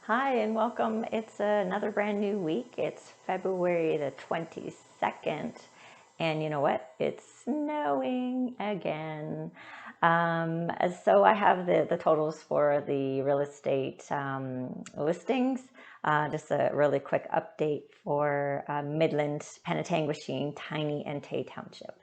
Hi and welcome. It's another brand new week. It's February the 22nd. And you know what? It's snowing again. So I have the totals for the real estate listings. Just a really quick update for Midland, Penetanguishene, Tiny, and Tay Township.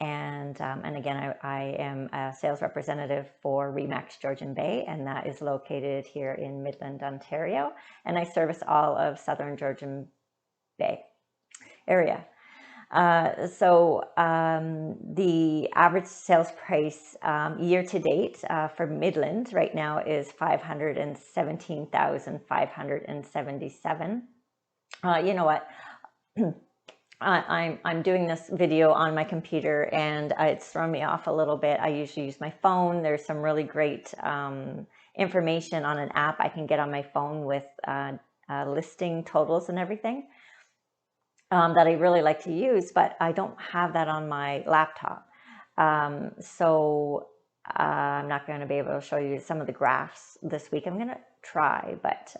And again, I am a sales representative for Remax Georgian Bay, and that is located here in Midland, Ontario. And I service all of Southern Georgian Bay area. The average sales price year to date for Midland right now is $517,577. You know what? I'm doing this video on my computer and it's thrown me off a little bit. I usually use my phone. There's some really great information on an app I can get on my phone with listing totals and everything that I really like to use, but I don't have that on my laptop. I'm not going to be able to show you some of the graphs this week. I'm going to try, but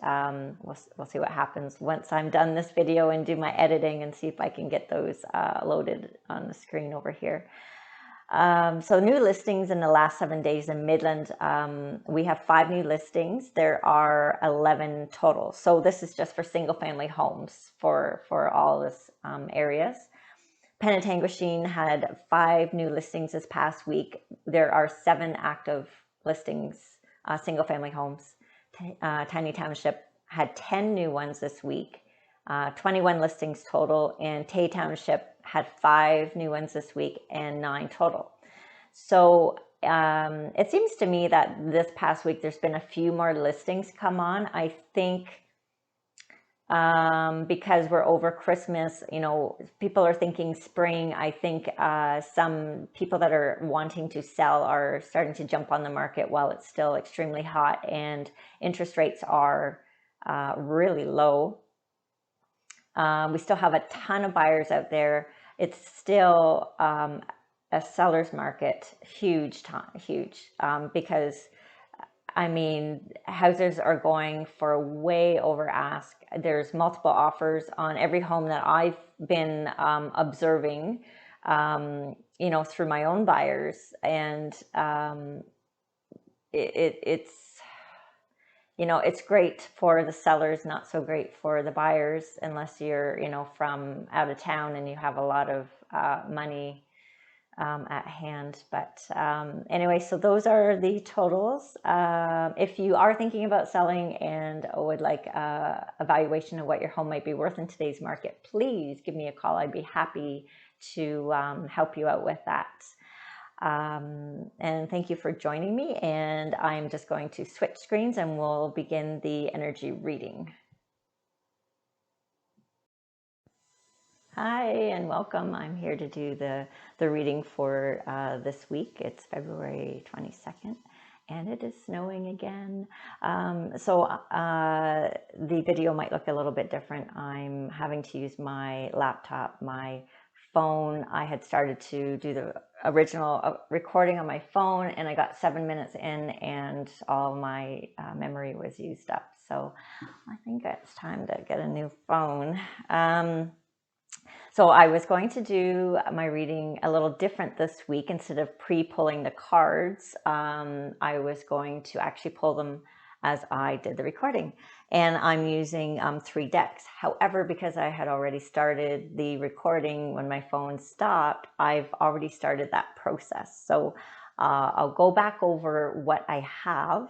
we'll see what happens once I'm done this video and do my editing and see if I can get those loaded on the screen over here. So new listings in the last 7 days in Midland. We have 5 new listings. There are 11 total. So this is just for single family homes for all this areas. Penetanguishene had 5 new listings this past week. There are 7 active listings, single family homes. Tiny Township had 10 new ones this week, 21 listings total, and Tay Township had 5 new ones this week and 9 total. So it seems to me that this past week there's been a few more listings come on. I think because we're over Christmas, you know, people are thinking spring. I think some people that are wanting to sell are starting to jump on the market while it's still extremely hot and interest rates are really low. We still have a ton of buyers out there. It's still a seller's market, huge, because I mean, houses are going for way over ask. There's multiple offers on every home that I've been observing, you know, through my own buyers. And it's, you know, it's great for the sellers, not so great for the buyers, unless you're, you know, from out of town and you have a lot of money at hand. But anyway, so those are the totals. If you are thinking about selling and would like a evaluation of what your home might be worth in today's market, please give me a call. I'd be happy to help you out with that. And thank you for joining me. And I'm just going to switch screens and we'll begin the energy reading. Hi and welcome. I'm here to do the reading for this week. It's February 22nd and it is snowing again. The video might look a little bit different. I'm having to use my laptop, my phone. I had started to do the original recording on my phone and I got 7 minutes in and all my memory was used up. So I think it's time to get a new phone. So I was going to do my reading a little different this week. Instead of pre-pulling the cards, I was going to actually pull them as I did the recording. And I'm using 3 decks. However, because I had already started the recording when my phone stopped, I've already started that process. So I'll go back over what I have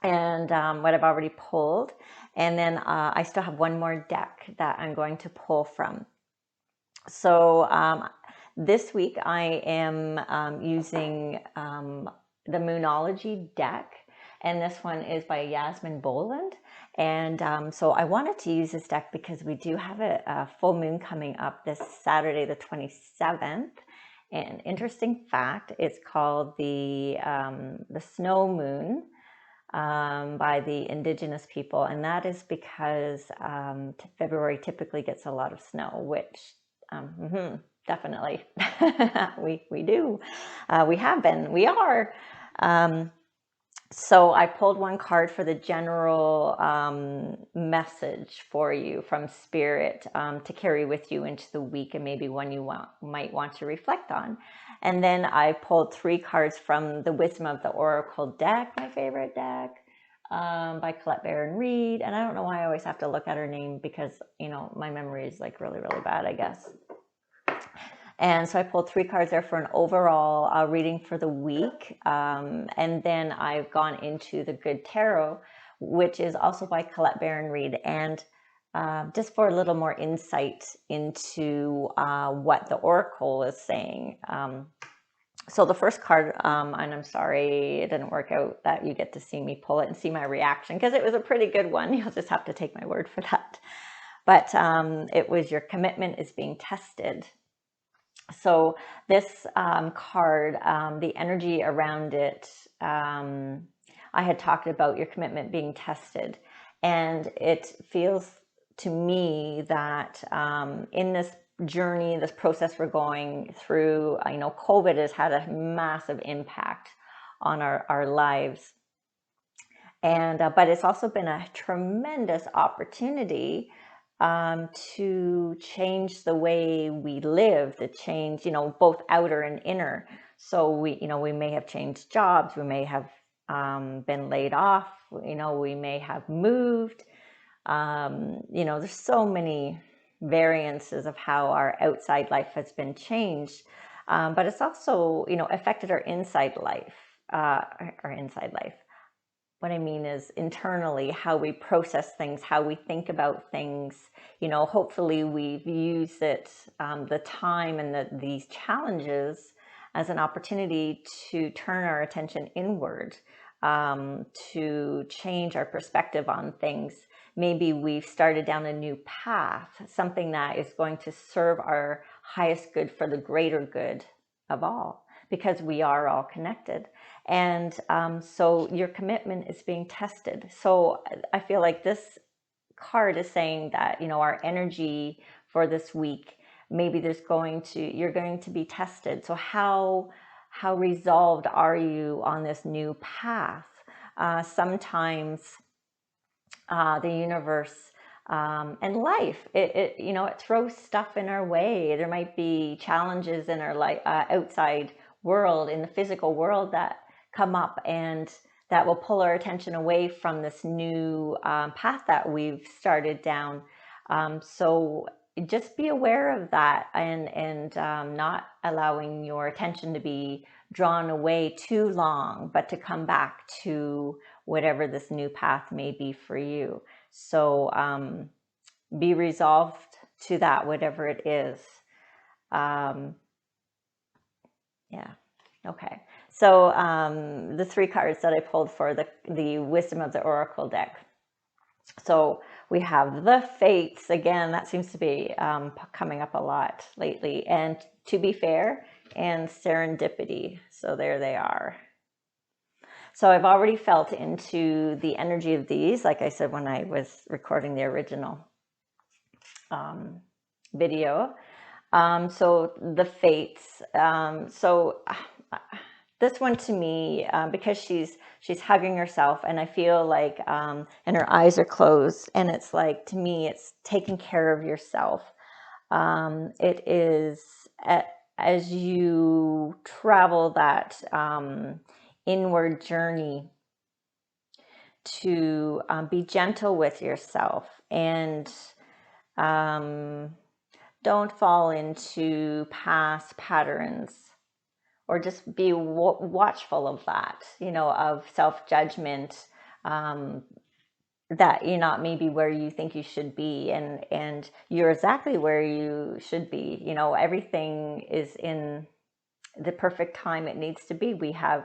and what I've already pulled. And then I still have one more deck that I'm going to pull from. So this week I am using the Moonology deck, and this one is by Yasmin Boland. And so I wanted to use this deck because we do have a full moon coming up this Saturday, the 27th. And interesting fact, it's called the snow moon by the indigenous people, and that is because February typically gets a lot of snow, which definitely we do. We have been. We are. So I pulled one card for the general message for you from Spirit to carry with you into the week, and maybe one you might want to reflect on. And then I pulled 3 cards from the Wisdom of the Oracle deck, my favorite deck, by Colette Baron Reed. And I don't know why I always have to look at her name because, you know, my memory is like really, really bad, I guess. And so I pulled 3 cards there for an overall reading for the week. And then I've gone into the Good Tarot, which is also by Colette Baron Reed. And just for a little more insight into what the Oracle is saying. So the first card, and I'm sorry it didn't work out that you get to see me pull it and see my reaction, because it was a pretty good one. You'll just have to take my word for that. But it was your commitment is being tested. So this card, the energy around it, I had talked about your commitment being tested. And it feels to me that in this journey, this process we're going through, I know COVID has had a massive impact on our lives. And but it's also been a tremendous opportunity to change the way we live, to change, you know, both outer and inner. So we, you know, we may have changed jobs, we may have been laid off, you know, we may have moved. You know, there's so many variances of how our outside life has been changed, but it's also, you know, affected our inside life, our inside life. What I mean is internally, how we process things, how we think about things. You know, hopefully we've used it, the time and these challenges as an opportunity to turn our attention inward, to change our perspective on things. Maybe we've started down a new path, something that is going to serve our highest good for the greater good of all, because we are all connected. And so your commitment is being tested. So I feel like this card is saying that, you know, our energy for this week, maybe you're going to be tested. So how resolved are you on this new path? Sometimes the universe and life, you know, it throws stuff in our way. There might be challenges in our life, outside world, in the physical world, that come up and that will pull our attention away from this new path that we've started down. So just be aware of that, and not allowing your attention to be drawn away too long, but to come back to whatever this new path may be for you. So be resolved to that, whatever it is. Yeah. Okay. So the 3 cards that I pulled for the Wisdom of the Oracle deck. So we have the Fates again. That seems to be coming up a lot lately. And To Be Fair and Serendipity. So there they are. So I've already felt into the energy of these, like I said, when I was recording the original video. So the Fates. So this one to me, because she's hugging herself, and I feel like, and her eyes are closed, and it's like, to me, it's taking care of yourself. It is as you travel that inward journey, to be gentle with yourself, and don't fall into past patterns, or just be watchful of that, you know, of self-judgment, that you're not maybe where you think you should be, and you're exactly where you should be. You know, everything is in the perfect time it needs to be. We have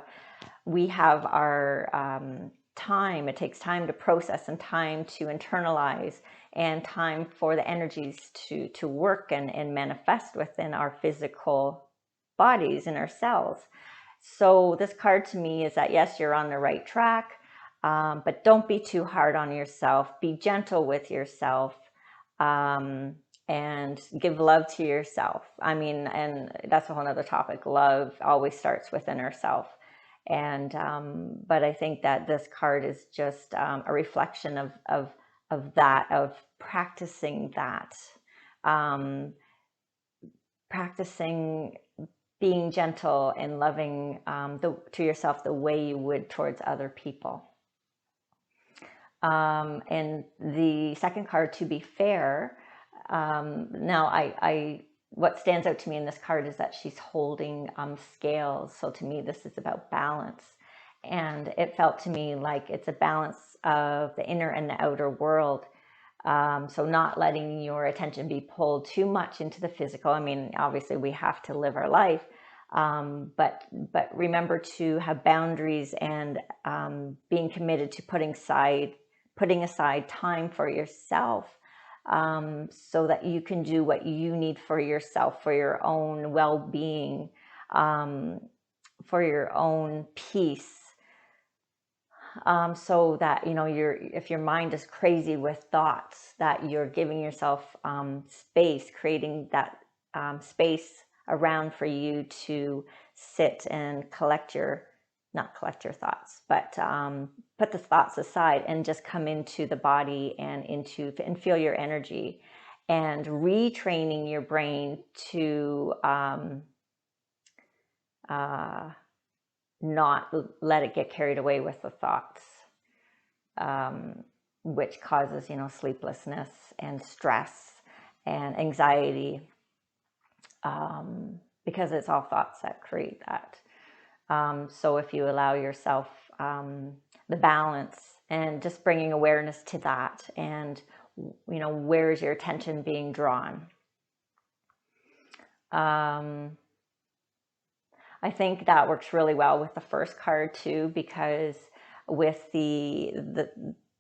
our time. It takes time to process, and time to internalize, and time for the energies to work and manifest within our physical bodies and our cells. So this card to me is that, yes, you're on the right track, but don't be too hard on yourself. Be gentle with yourself, and give love to yourself. I mean, and that's a whole nother topic. Love always starts within ourselves. And but I think that this card is just a reflection of that, of practicing that, practicing being gentle and loving to yourself the way you would towards other people. And the second card, to be fair, now what stands out to me in this card is that she's holding scales. So to me, this is about balance. And it felt to me like it's a balance of the inner and the outer world. So not letting your attention be pulled too much into the physical. I mean, obviously we have to live our life, but remember to have boundaries and being committed to putting aside time for yourself, so that you can do what you need for yourself, for your own well-being, for your own peace. So that, you know, if your mind is crazy with thoughts, that you're giving yourself space, creating that space around for you to sit and not collect your thoughts, but put the thoughts aside and just come into the body and feel your energy, and retraining your brain to not let it get carried away with the thoughts, which causes, you know, sleeplessness and stress and anxiety, because it's all thoughts that create that. So if you allow yourself the balance and just bringing awareness to that, and, you know, where's your attention being drawn? I think that works really well with the first card too, because with the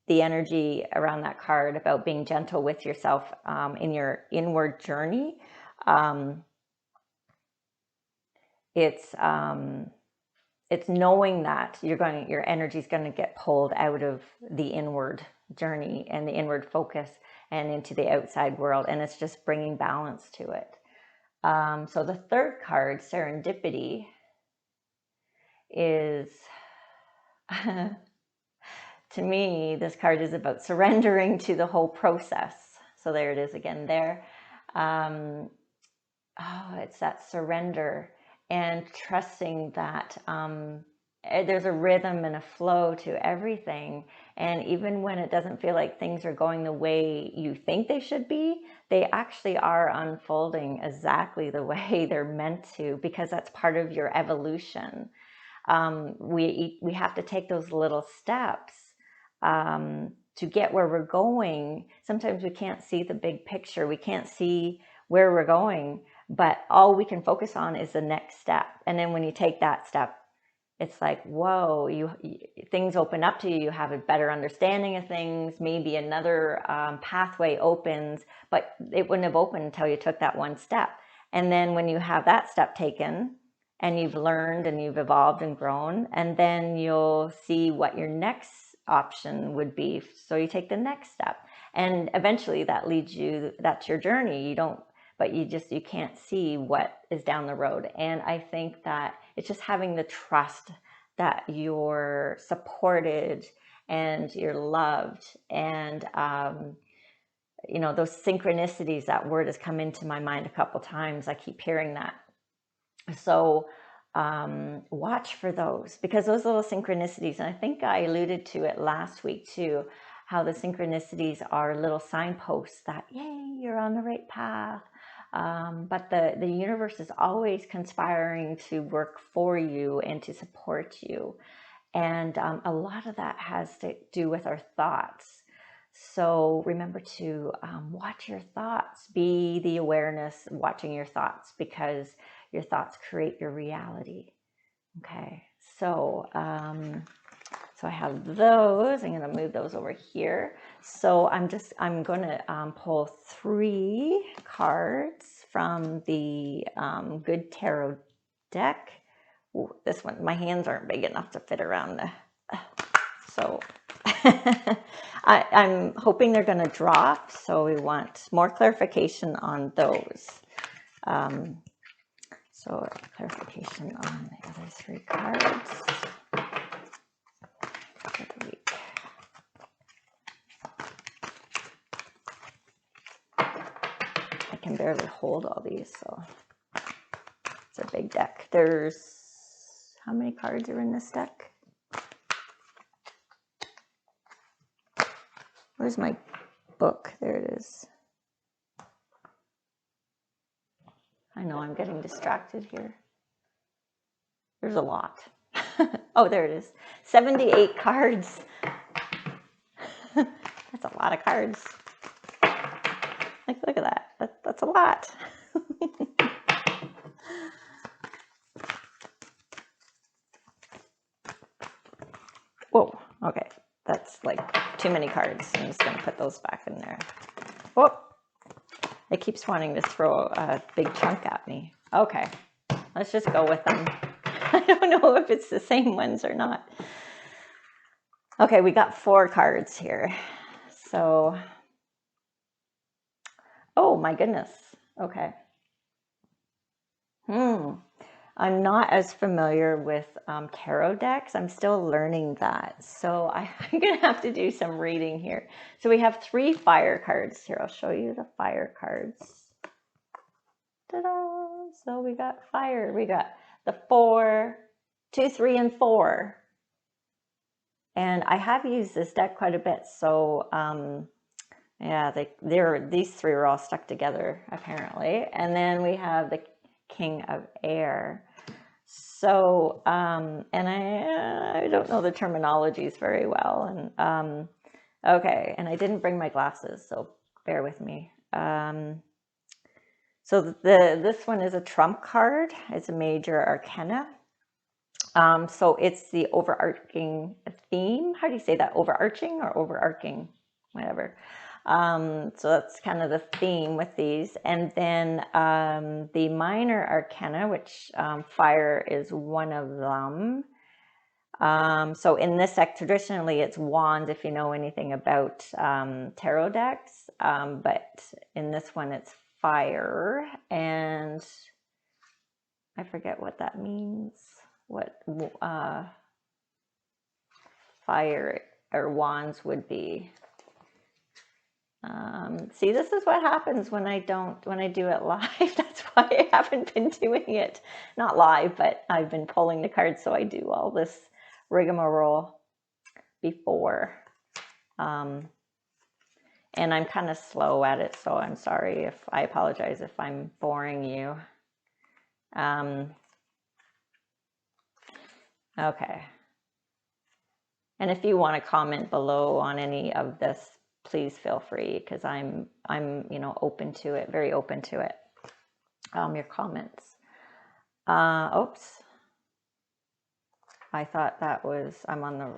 energy around that card about being gentle with yourself in your inward journey, it's knowing that your energy is going to get pulled out of the inward journey and the inward focus and into the outside world, and it's just bringing balance to it. So the third card, serendipity, is to me, this card is about surrendering to the whole process. So there it is again there. It's that surrender and trusting that there's a rhythm and a flow to everything. And even when it doesn't feel like things are going the way you think they should be, they actually are unfolding exactly the way they're meant to, because that's part of your evolution. We have to take those little steps to get where we're going. Sometimes we can't see the big picture. We can't see where we're going, but all we can focus on is the next step. And then when you take that step, it's like, whoa, things open up to you. You have a better understanding of things. Maybe another pathway opens, but it wouldn't have opened until you took that one step. And then when you have that step taken, and you've learned and you've evolved and grown, and then you'll see what your next option would be. So you take the next step, and eventually that's your journey. You can't see what is down the road. And I think that it's just having the trust that you're supported and you're loved. And, you know, those synchronicities, that word has come into my mind a couple times. I keep hearing that. So watch for those, because those little synchronicities, and I think I alluded to it last week too, how the synchronicities are little signposts that, yay, you're on the right path. But the universe is always conspiring to work for you and to support you. And a lot of that has to do with our thoughts. So remember to watch your thoughts, be the awareness watching your thoughts, because your thoughts create your reality. Okay, so so I have those. I'm going to move those over here. So I'm going to pull 3 cards from the Good Tarot deck. Ooh, this one, my hands aren't big enough to fit around the, so I'm hoping they're going to drop. So we want more clarification on those. So clarification on the other 3 cards for the week. I can barely hold all these, so it's a big deck. There's, how many cards are in this deck? Where's my book? There it is. I know I'm getting distracted here. There's a lot. Oh, there it is. 78 cards. That's a lot of cards. Like, look at that. That's a lot. Whoa, okay. That's like too many cards. I'm just going to put those back in there. Whoa. It keeps wanting to throw a big chunk at me. Okay, let's just go with them. I don't know if it's the same ones or not. Okay, we got 4 cards here. So, oh my goodness. Okay. I'm not as familiar with tarot decks. I'm still learning that. So I'm going to have to do some reading here. So we have 3 fire cards here. I'll show you the fire cards. Ta-da! So we got fire. We got the 4, 2, 3, and 4. And I have used this deck quite a bit. So yeah, these 3 are all stuck together apparently. And then we have the King of Air. So, and I don't know the terminologies very well. And okay, and I didn't bring my glasses, so bear with me. So this one is a trump card. It's a major arcana. So it's the overarching theme. How do you say that? Overarching or overarching? Whatever. So that's kind of the theme with these. And then the minor arcana, which fire is one of them. So in this deck, traditionally it's wands, if you know anything about tarot decks. But in this one, it's fire. And I forget what that means. What fire or wands would be. See, this is what happens when I do it live. That's why I haven't been doing it. Not live, but I've been pulling the cards, so I do all this rigmarole before. And I'm kind of slow at it, so I'm sorry if I apologize if I'm boring you. Okay. And if you want to comment below on any of this, please feel free, because I'm open to it, very open to it. Your comments. Oops. I thought that was, I'm on the,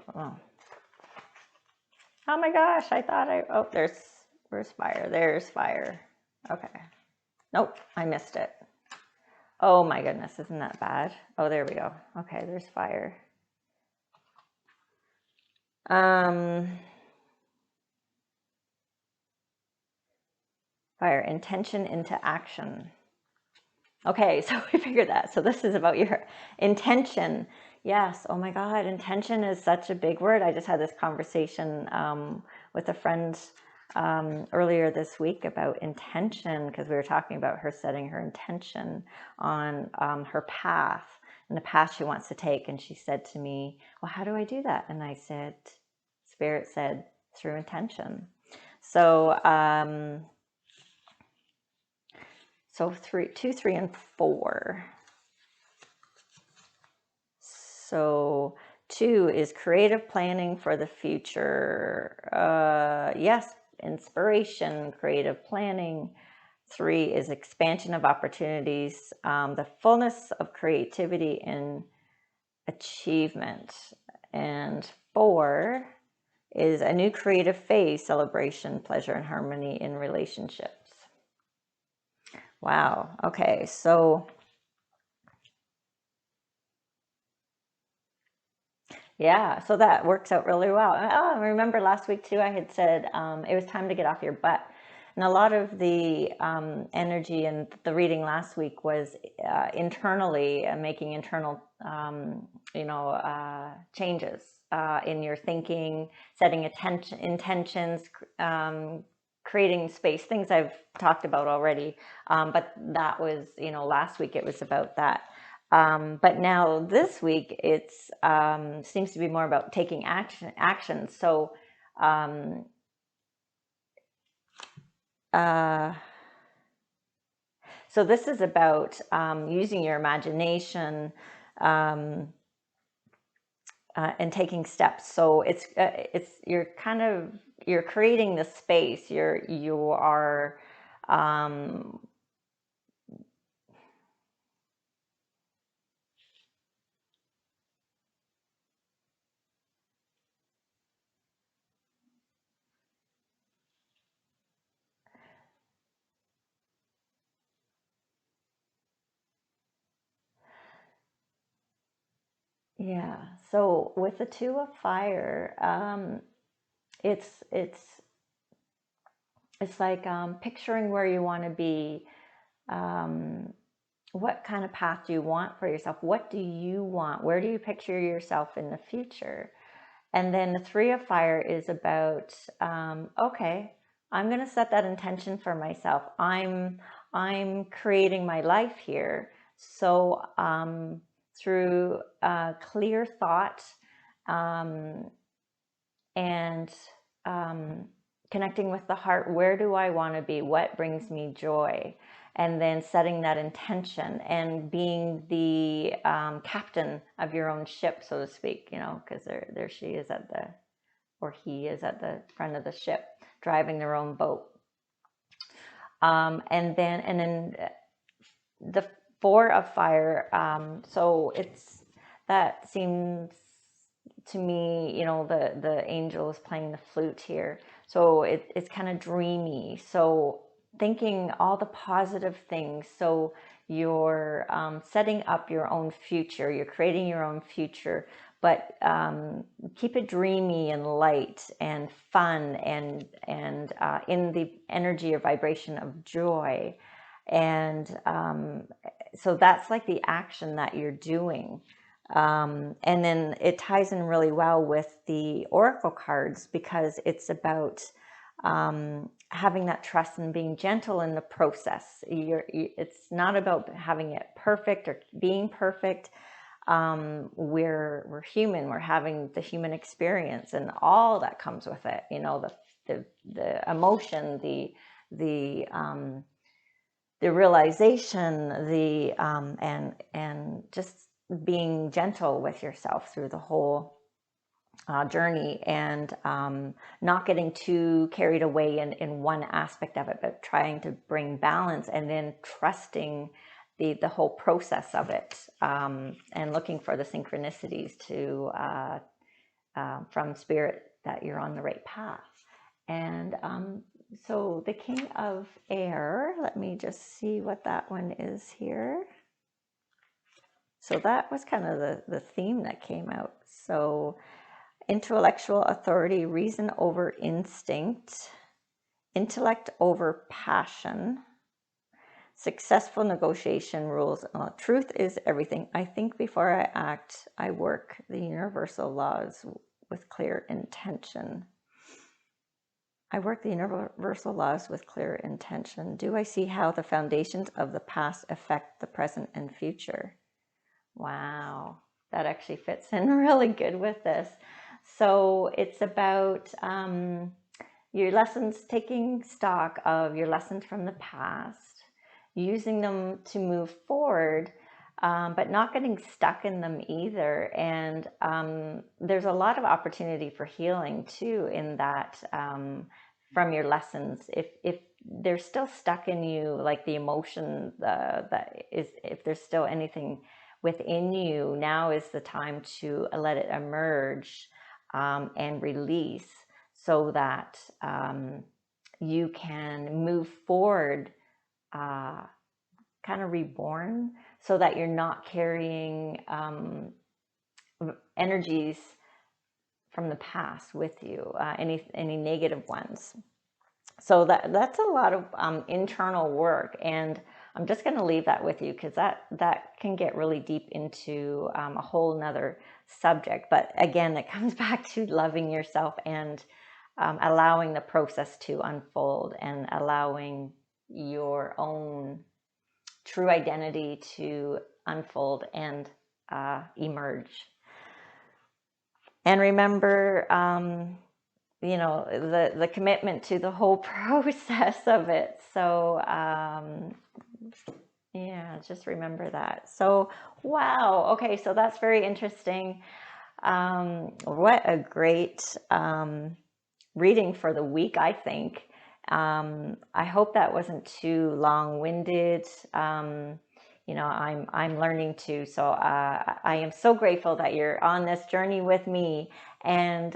oh my gosh, I thought where's fire? There's fire. Okay. Nope, I missed it. Oh my goodness, isn't that bad? Oh, there we go. Okay, there's fire. Fire, intention into action. Okay, so we figured that. So this is about your intention. Yes, oh my God, intention is such a big word. I just had this conversation with a friend earlier this week about intention, because we were talking about her setting her intention on her path and the path she wants to take. And she said to me, well, how do I do that? And I said, Spirit said, through intention. So, so 2, 3, and 4. So 2 is creative planning for the future. Yes, inspiration, creative planning. 3 is expansion of opportunities, the fullness of creativity and achievement. And 4 is a new creative phase, celebration, pleasure, and harmony in relationships. Wow. Okay. So yeah, so that works out really well. Oh, I remember last week too, I had said it was time to get off your butt. And a lot of the energy and the reading last week was internally making internal, changes in your thinking, setting intentions, creating space, things I've talked about already. But that was, last week it was about that. But now this week it's seems to be more about taking action. So uh, so this is about using your imagination, um, and taking steps. So it's you're creating the space. You are um, yeah. So with the two of fire, it's it's it's like picturing where you want to be. Um, what kind of path do you want for yourself? What do you want? Where do you picture yourself in the future? And then the three of fire is about, okay, I'm going to set that intention for myself. I'm creating my life here. So through clear thought, um, and connecting with the heart, where do I want to be? What brings me joy? And then setting that intention and being the captain of your own ship, so to speak, because there she is at the, or he is at the front of the ship, driving their own boat. And then the four of fire. So that seems to me, the angel is playing the flute here. So it's kind of dreamy. So thinking all the positive things. So you're setting up your own future. You're creating your own future, but keep it dreamy and light and fun and in the energy or vibration of joy. And so that's like the action that you're doing. And then it ties in really well with the oracle cards because it's about having that trust and being gentle in the process. It's not about having it perfect or being perfect. We're human. We're having the human experience and all that comes with it. The emotion, the realization, and just being gentle with yourself through the whole journey, and not getting too carried away in one aspect of it, but trying to bring balance and then trusting the whole process of it, and looking for the synchronicities to from spirit that you're on the right path. And so the King of Air, let me just see what that one is here. So that was kind of the theme that came out. So intellectual authority, reason over instinct, intellect over passion, successful negotiation rules. Truth is everything. I think before I act, I work the universal laws with clear intention. I work the universal laws with clear intention. Do I see how the foundations of the past affect the present and future? Wow, that actually fits in really good with this. So it's about your lessons, taking stock of your lessons from the past, using them to move forward, but not getting stuck in them either. And there's a lot of opportunity for healing too in that, from your lessons. If they're still stuck in you, like the emotion that is, if there's still anything within you, now is the time to let it emerge and release, so that you can move forward, kind of reborn, so that you're not carrying energies from the past with you, any negative ones. So that's a lot of internal work, and I'm just going to leave that with you because that can get really deep into a whole nother subject. But again, it comes back to loving yourself and allowing the process to unfold and allowing your own true identity to unfold and emerge. And remember, the commitment to the whole process of it. So yeah, just remember that. So wow, okay, so that's very interesting. What a great reading for the week, I think. I hope that wasn't too long-winded. I'm learning too, so I am so grateful that you're on this journey with me. And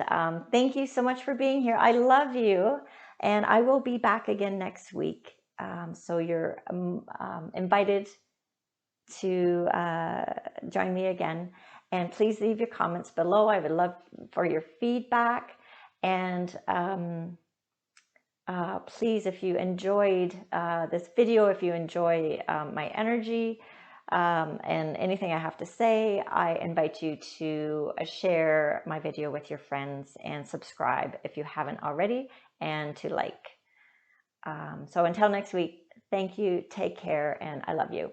thank you so much for being here. I love you, and I will be back again next week. So you're invited to join me again. And please leave your comments below. I would love for your feedback. And please, if you enjoyed this video, if you enjoy my energy and anything I have to say, I invite you to share my video with your friends and subscribe if you haven't already, and to like. So until next week, thank you, take care, and I love you.